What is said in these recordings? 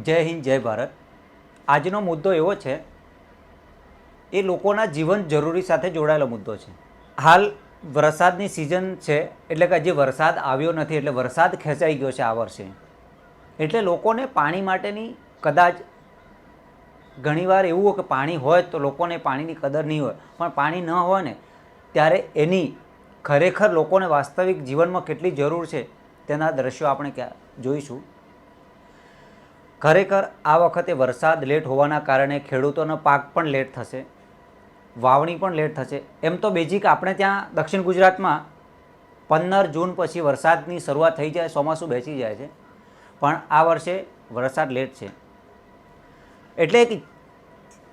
જય હિન્દ જય ભારત। આજનો મુદ્દો એવો છે, એ લોકોના જીવન જરૂરી સાથે જોડાયેલો મુદ્દો છે। હાલ વરસાદની સિઝન છે, એટલે કે હજી વરસાદ આવ્યો નથી, એટલે વરસાદ ખેંચાઈ ગયો છે આ વર્ષે। એટલે લોકોને પાણી માટેની કદાચ ઘણીવાર એવું હોય કે પાણી હોય તો લોકોને પાણીની કદર નહીં હોય, પણ પાણી ન હોય ને ત્યારે એની ખરેખર લોકોને વાસ્તવિક જીવનમાં કેટલી જરૂર છે તેના દ્રશ્યો આપણે જોઈશું। ખરેખર આ વખતે વરસાદ લેટ હોવાના કારણે ખેડૂતોનો પાક પણ લેટ થશે, વાવણી પણ લેટ થશે। એમ તો બેઝિક આપણે ત્યાં દક્ષિણ ગુજરાતમાં 15 જૂન પછી વરસાદની શરૂઆત થઈ જાય, ચોમાસું બેસી જાય છે, પણ આ વર્ષે વરસાદ લેટ છે। એટલે એક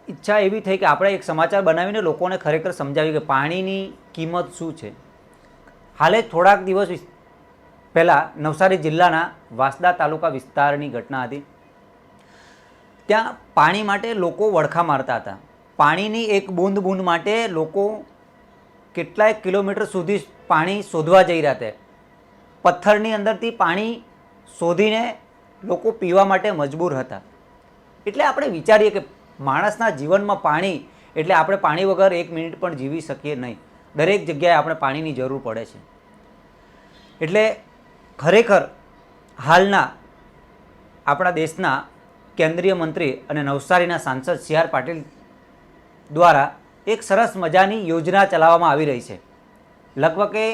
ઈચ્છા એવી થઈ કે આપણે એક સમાચાર બનાવીને લોકોને ખરેખર સમજાવી કે પાણીની કિંમત શું છે। હાલે થોડાક દિવસ પહેલાં નવસારી જિલ્લાના વાંસદા તાલુકા વિસ્તારની ઘટના હતી। ત્યાં પાણી માટે લોકો વળખા મારતા હતા। પાણીની એક બૂંદ બૂંદ માટે લોકો કેટલાય કિલોમીટર સુધી પાણી શોધવા જઈ રહ્યા હતા। પથ્થરની અંદરથી પાણી શોધીને લોકો પીવા માટે મજબૂર હતા। એટલે આપણે વિચારીએ કે માણસના જીવનમાં પાણી એટલે આપણે પાણી વગર 1 મિનિટ પણ જીવી શકીએ નહીં। દરેક જગ્યાએ આપણે પાણીની જરૂર પડે છે। એટલે ખરેખર હાલના આપણા દેશના કેન્દ્રીય મંત્રી અને નવસારીના સાંસદ સી આર પાટીલ દ્વારા એક સરસ મજાની યોજના ચલાવવામાં આવી રહી છે। લગભગ એ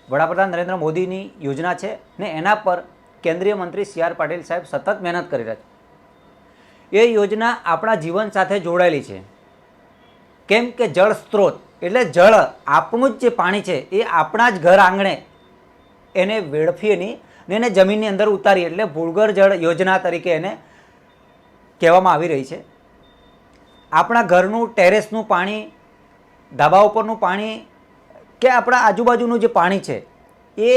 વડાપ્રધાન નરેન્દ્ર મોદીની યોજના છે ને એના પર કેન્દ્રીય મંત્રી સી આર પાટીલ સાહેબ સતત મહેનત કરી રહ્યા છે। એ યોજના આપણા જીવન સાથે જોડાયેલી છે, કેમ કે જળ સ્ત્રોત એટલે જળ આપણું જ જે પાણી છે એ આપણા જ ઘર આંગણે એને વેડફીએ નહીં ને એને જમીનની અંદર ઉતારીએ, એટલે ભૂગર્ભ જળ યોજના તરીકે એને કહેવામાં આવી રહી છે। આપણા ઘરનું ટેરેસનું પાણી, ધાબા ઉપરનું પાણી કે આપણા આજુબાજુનું જે પાણી છે એ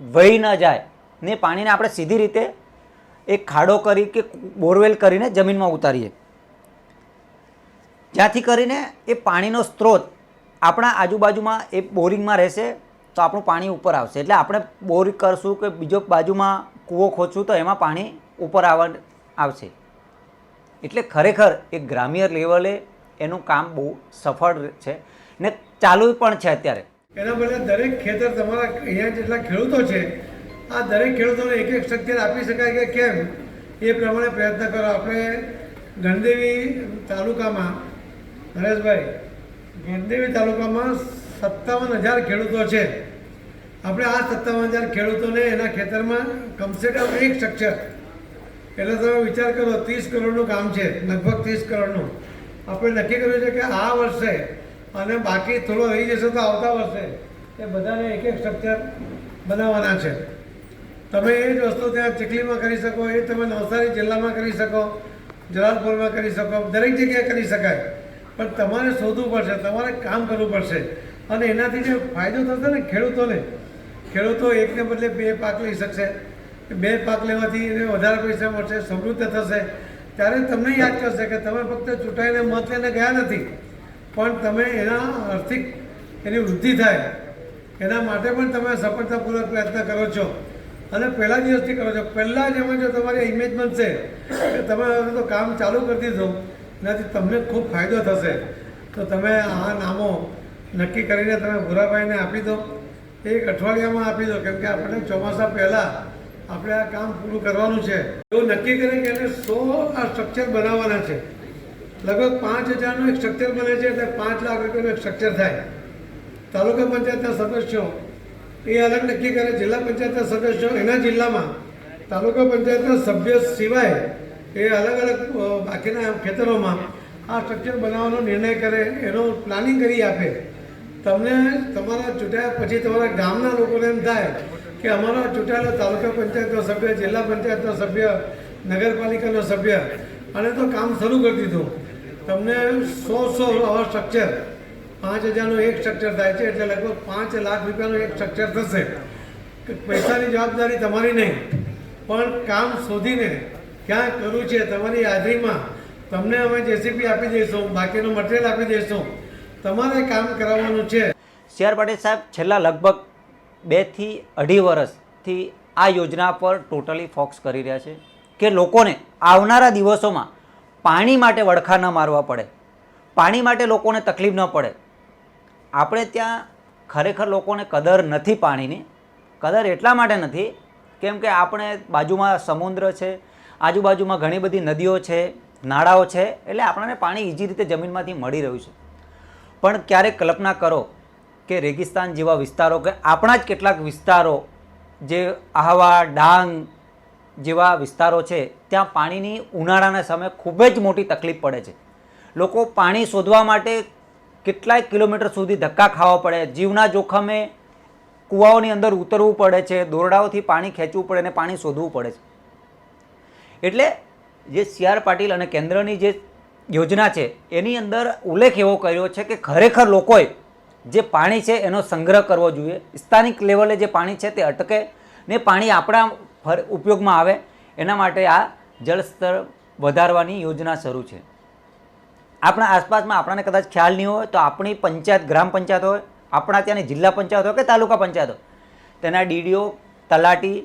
વહી ન જાય ને પાણીને આપણે સીધી રીતે એક ખાડો કરી કે બોરવેલ કરીને જમીનમાં ઉતારીએ, જ્યાંથી કરીને એ પાણીનો સ્ત્રોત આપણા આજુબાજુમાં એ બોરિંગમાં રહેશે તો આપણું પાણી ઉપર આવશે। એટલે આપણે બોર કરશું કે બીજો બાજુમાં કૂવો ખોદશું તો એમાં પાણી ઉપર આવશે। એટલે ખરેખર એક ગ્રામ્ય લેવલે એનું કામ બહુ સફળ છે ને ચાલુ પણ છે અત્યારે। એના બદલે દરેક ખેતર તમારા અહીંયા જેટલા ખેડૂતો છે આ દરેક ખેડૂતોને એક સ્ટ્રક્ચર આપી શકાય કે કેમ એ પ્રમાણે પ્રયત્ન કરો। આપણે ગણદેવી તાલુકામાં, નરેશભાઈ, ગણદેવી તાલુકામાં 57,000 ખેડૂતો છે। આપણે આ 57,000 ખેડૂતોને એના ખેતરમાં કમસે કમ એક સ્ટ્રક્ચર, એટલે તમે વિચાર કરો 30 કરોડનું કામ છે, લગભગ 30 કરોડનું। આપણે નક્કી કર્યું છે કે આ વર્ષે અને બાકી થોડો રહી જશે તો આવતા વર્ષે એ બધાને એક સ્ટ્રક્ચર બનાવવાના છે। તમે એ જ વસ્તુ ત્યાં ચીખલીમાં કરી શકો, એ તમે નવસારી જિલ્લામાં કરી શકો, જલાલપુરમાં કરી શકો, દરેક જગ્યાએ કરી શકાય, પણ તમારે શોધવું પડશે, તમારે કામ કરવું પડશે। અને એનાથી જે ફાયદો થશે ને ખેડૂતોને, ખેડૂતો એકને બદલે 2 પાક લઈ શકશે। 2 પાક લેવાથી એને વધારે પૈસા મળશે, સમૃદ્ધ થશે। ત્યારે તમને યાદ કરશે કે તમે ફક્ત ચૂંટાઈને મત લઈને ગયા નથી, પણ તમે એના આર્થિક એની વૃદ્ધિ થાય એના માટે પણ તમે સફળતાપૂર્વક પ્રયત્ન કરો છો અને પહેલા દિવસથી કરો છો। પહેલાં જ એમાં જો તમારી ઇમેજ બનશે કે તમે હવે તો કામ ચાલુ કરી દીધું, એનાથી તમને ખૂબ ફાયદો થશે। તો તમે આ નામો નક્કી કરીને તમે ભૂરાભાઈને આપી દો, 1 અઠવાડિયામાં આપી દો, કેમ કે આપણને ચોમાસા પહેલાં આપણે આ કામ પૂરું કરવાનું છે। એવું નક્કી કરે કે એને 100 આ સ્ટ્રક્ચર બનાવવાના છે। લગભગ 5,000નું એક સ્ટ્રક્ચર બને છે, એટલે 5 લાખ રૂપિયાનું એક સ્ટ્રક્ચર થાય। તાલુકા પંચાયતના સદસ્યો એ અલગ નક્કી કરે, જિલ્લા પંચાયતના સદસ્યો એના જિલ્લામાં, તાલુકા પંચાયતના સભ્ય સિવાય એ અલગ અલગ બાકીના ખેતરોમાં આ સ્ટ્રક્ચર બનાવવાનો નિર્ણય કરે, એનો પ્લાનિંગ કરી આપે। તમને તમારા ચૂંટાયા પછી તમારા ગામના લોકોને એમ થાય કે અમારો ચૂંટાયેલો તાલુકા પંચાયતનો સભ્ય, જિલ્લા પંચાયતનો સભ્ય, નગરપાલિકાનો સભ્ય અને તો કામ શરૂ કરી દીધું। તમને 100 આવા સ્ટ્રક્ચર, 5,000નું એક સ્ટ્રક્ચર થાય છે, એટલે લગભગ 5 લાખ રૂપિયાનું એક સ્ટ્રક્ચર થશે। પૈસાની જવાબદારી તમારી નહીં, પણ કામ શોધીને ક્યાં કરવું છે તમારી હાજરીમાં તમને અમે જેસીબી આપી દઈશું, બાકીનું મટીરિયલ આપી દઈશું, તમારે કામ કરાવવાનું છે। સી આર પાટીલ સાહેબ છેલ્લા લગભગ 2 થી 2.5 વર્ષથી આ યોજના પર ટોટલી ફોકસ કરી રહ્યા છે। કે લોકોને આવનારા દિવસોમાં પાણી માટે વડખા ન મારવા પડે, પાણી માટે લોકોને તકલીફ ન પડે. આપણે ત્યાં ખરેખર લોકોને કદર નથી પાણીની. કદર એટલા માટે નથી કેમ કે આપણે બાજુમાં સમુદ્ર છે, આજુબાજુમાં ઘણી બધી નદીઓ છે, નાળાઓ છે, એટલે આપણને પાણી ઇઝી રીતે જમીનમાંથી મળી રહ્યું છે. પણ ક્યારેક કલ્પના કરો કે રેગિસ્તાન જેવા વિસ્તારો કે આપણા જ કેટલાક વિસ્તારો જે આહવા ડાંગ જેવા વિસ્તારો છે ત્યાં પાણીની ઉનાળાના સમયે ખૂબ જ મોટી તકલીફ પડે છે. લોકો પાણી શોધવા માટે કેટલાય કિલોમીટર સુધી ધક્કા ખાવા પડે, જીવના જોખમે કૂવાઓની અંદર ઉતરવું પડે છે, દોરડાઓથી પાણી ખેંચવું પડે અને પાણી શોધવું પડે છે. એટલે જે સી.આર. પાટીલ અને કેન્દ્રની જે યોજના છે એની અંદર ઉલ્લેખ એવો કર્યો છે કે ખરેખર લોકોએ જે પાણી છે એનો સંગ્રહ કરવો જોઈએ, સ્થાનિક લેવલે જે પાણી છે તે અટકે ને પાણી આપણા ઉપયોગમાં આવે. એના માટે આ જળસ્તર વધારવાની યોજના શરૂ છે. આપણા આસપાસમાં આપણને કદાચ ખ્યાલ નહીં હોય તો આપણી પંચાયત, ગ્રામ પંચાયત હોય, આપણા ત્યાંની જિલ્લા પંચાયત હોય કે તાલુકા પંચાયત હોય, તેના ડીડીઓ, તલાટી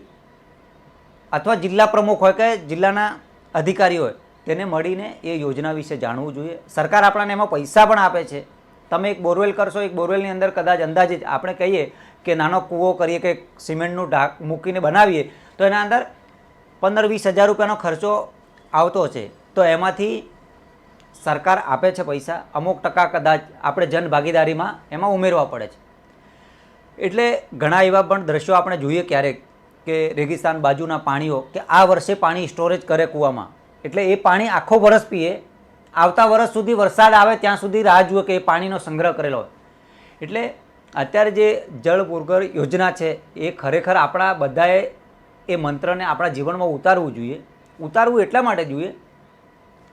અથવા જિલ્લા પ્રમુખ હોય કે જિલ્લાના અધિકારી હોય, તેને મળીને એ યોજના વિશે જાણવું જોઈએ. સરકાર આપણને એમાં પૈસા પણ આપે છે. તમે એક બોરવેલ કરશો, એક બોરવેલની અંદર કદાચ અંદાજે આપણે કહીએ કે નાનો કૂવો કરીએ કે સિમેન્ટનું ઢાંક મૂકીને બનાવીએ તો એના અંદર 15-20 હજાર રૂપિયાનો ખર્ચો આવતો છે. તો એમાંથી સરકાર આપે છે પૈસા, અમુક ટકા કદાચ આપણે જનભાગીદારીમાં એમાં ઉમેરવા પડે છે. એટલે ઘણા એવા પણ દ્રશ્યો આપણે જોઈએ ક્યારેક કે રેગિસ્તાન બાજુના પાણીઓ કે આ વર્ષે પાણી સ્ટોરેજ કરે કૂવામાં, એટલે એ પાણી આખો વર્ષ પીએ, આવતા વર્ષ સુધી વરસાદ આવે ત્યાં સુધી રાહ જુએ કે એ પાણીનો સંગ્રહ કરેલો હોય. એટલે અત્યારે જે જળ પૂરગર યોજના છે એ ખરેખર આપણા બધાએ એ મંત્રને આપણા જીવનમાં ઉતારવું જોઈએ. ઉતારવું એટલા માટે જોઈએ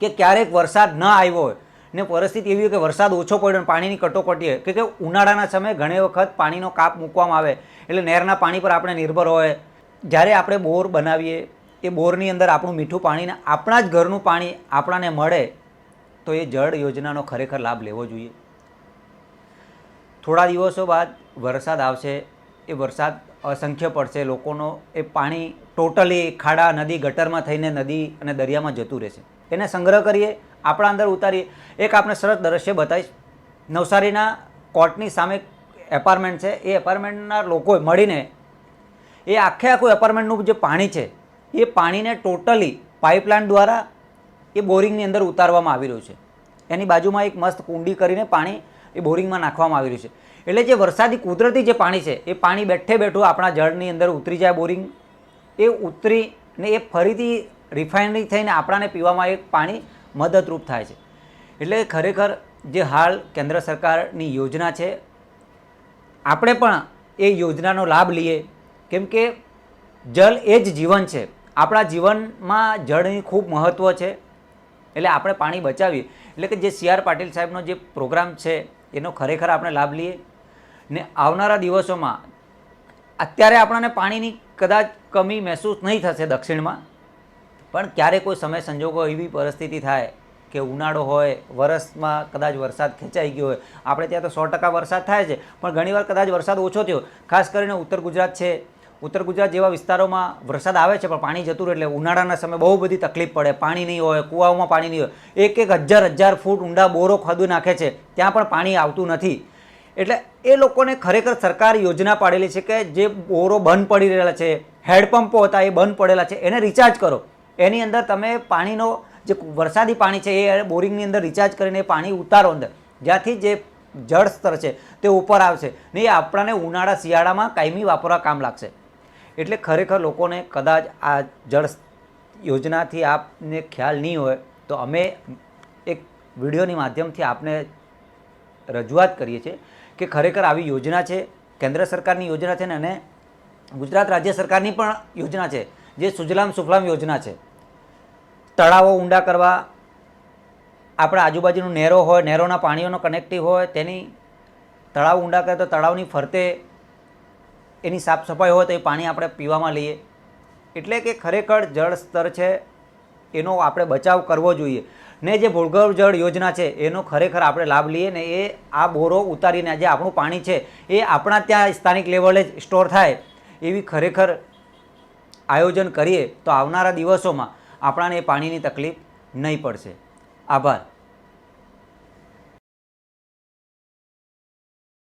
કે ક્યારેક વરસાદ ન આવ્યો હોય ને પરિસ્થિતિ એવી હોય કે વરસાદ ઓછો પડ્યો અને પાણીની કટોકટી હોય કે ઉનાળાના સમયે ઘણી વખત પાણીનો કાપ મૂકવામાં આવે એટલે નહેરના પાણી પર આપણે નિર્ભર હોય. જ્યારે આપણે બોર બનાવીએ એ બોરની અંદર આપણું મીઠું પાણીને આપણા જ ઘરનું પાણી આપણાને મળે તો એ જળ યોજનાનો ખરેખર લાભ લેવો જોઈએ. થોડા દિવસો બાદ વરસાદ આવશે, એ વરસાદ અસંખ્ય પડશે, લોકોનો એ પાણી ટોટલી ખાડા, નદી, ગટરમાં થઈને નદી અને દરિયામાં જતું રહેશે. એને સંગ્રહ કરીએ, આપણા અંદર ઉતારીએ. એક આપણે સરસ દ્રશ્ય બતાવીશ. નવસારીના કોર્ટની સામે એપાર્ટમેન્ટ છે, એ એપાર્ટમેન્ટના લોકોએ મળીને એ આખું એપાર્ટમેન્ટનું જે પાણી છે એ પાણીને ટોટલી પાઇપલાઇન દ્વારા એ બોરિંગની અંદર ઉતારવામાં આવી રહ્યું છે. એની બાજુમાં એક મસ્ત કુંડી કરીને પાણી એ બોરિંગમાં નાખવામાં આવી રહ્યું છે. એટલે જે વરસાદી કુદરતી જે પાણી છે એ પાણી બેઠે બેઠું આપણા જળની અંદર ઉતરી જાય, બોરિંગ એ ઉતરીને એ ફરીથી રિફાઇનરી થઈને આપણાને પીવામાં એક પાણી મદદરૂપ થાય છે. એટલે ખરેખર જે હાલ કેન્દ્ર સરકારની યોજના છે, આપણે પણ એ યોજનાનો લાભ લઈએ, કેમ કે જળ એ જ જીવન છે. આપણા જીવનમાં જળની ખૂબ મહત્ત્વ છે. એટલે આપણે પાણી બચાવીએ. એટલે કે જે સી.આર. પાટીલ સાહેબનો જે પ્રોગ્રામ છે એનો ખરેખર આપણે લાભ લઈએ ને આવનારા દિવસોમાં અત્યારે આપણને પાણીની કદાચ કમી મહેસૂસ નહીં થશે દક્ષિણમાં, પણ ક્યારે કોઈ સમય સંજોગો એવી પરિસ્થિતિ થાય કે ઉનાળો હોય, વરસમાં કદાચ વરસાદ ખેંચાઈ ગયો હોય. આપણે ત્યાં તો 100% વરસાદ થાય છે, પણ ઘણીવાર કદાચ વરસાદ ઓછો થયો, ખાસ કરીને ઉત્તર ગુજરાત છે. ઉત્તર ગુજરાત જેવા વિસ્તારોમાં વરસાદ આવે છે પણ પાણી જતું રહે એટલે ઉનાળાના સમયે બહુ બધી તકલીફ પડે. પાણી નહીં હોય, કૂવાઓમાં પાણી નહીં હોય, એક હજાર ફૂટ ઊંડા બોરો ખોદી નાખે છે, ત્યાં પણ પાણી આવતું નથી. એટલે એ લોકોને ખરેખર સરકાર યોજના પાડેલી છે કે જે બોરો બંધ પડી રહેલા છે, હેન્ડપંપો હતા એ બંધ પડેલા છે, એને રિચાર્જ કરો. એની અંદર તમે પાણીનો જે વરસાદી પાણી છે એ બોરિંગની અંદર રિચાર્જ કરીને એ પાણી ઉતારો અંદર, જ્યાંથી જે જળ સ્તર છે તે ઉપર આવશે ને એ આપણાને ઉનાળા શિયાળામાં કાયમી વાપરવા કામ લાગશે. એટલે ખરેખર લોકોને કદાચ આ જળ યોજનાથી આપને ખ્યાલ નહીં હોય તો અમે એક વિડીયોની માધ્યમથી આપને રજૂઆત કરીએ છીએ કે ખરેખર આવી યોજના છે, કેન્દ્ર સરકારની યોજના છે ને અને ગુજરાત રાજ્ય સરકારની પણ યોજના છે જે સુજલામ સુફલામ યોજના છે. તળાવો ઊંડા કરવા, આપણા આજુબાજુનું નહેરો હોય, નહેરોના પાણીઓનો કનેક્ટિવ હોય, તેની તળાવ ઊંડા કરે તો તળાવની ફરતે એની સાફ સફાઈ હોય તો એ પાણી આપણે પીવામાં લઈએ. એટલે કે ખરેખર જળ સ્તર છે એનો આપણે બચાવ કરવો જોઈએ ને જે ભૂગર્ભ જળ યોજના છે એનો ખરેખર આપણે લાભ લઈએ ને એ આ બોરો ઉતારીને જે આપણું પાણી છે એ આપણા ત્યાં સ્થાનિક લેવલે જ સ્ટોર થાય એવી ખરેખર આયોજન કરીએ તો આવનારા દિવસોમાં આપણાને એ પાણીની તકલીફ નહીં પડશે. આભાર.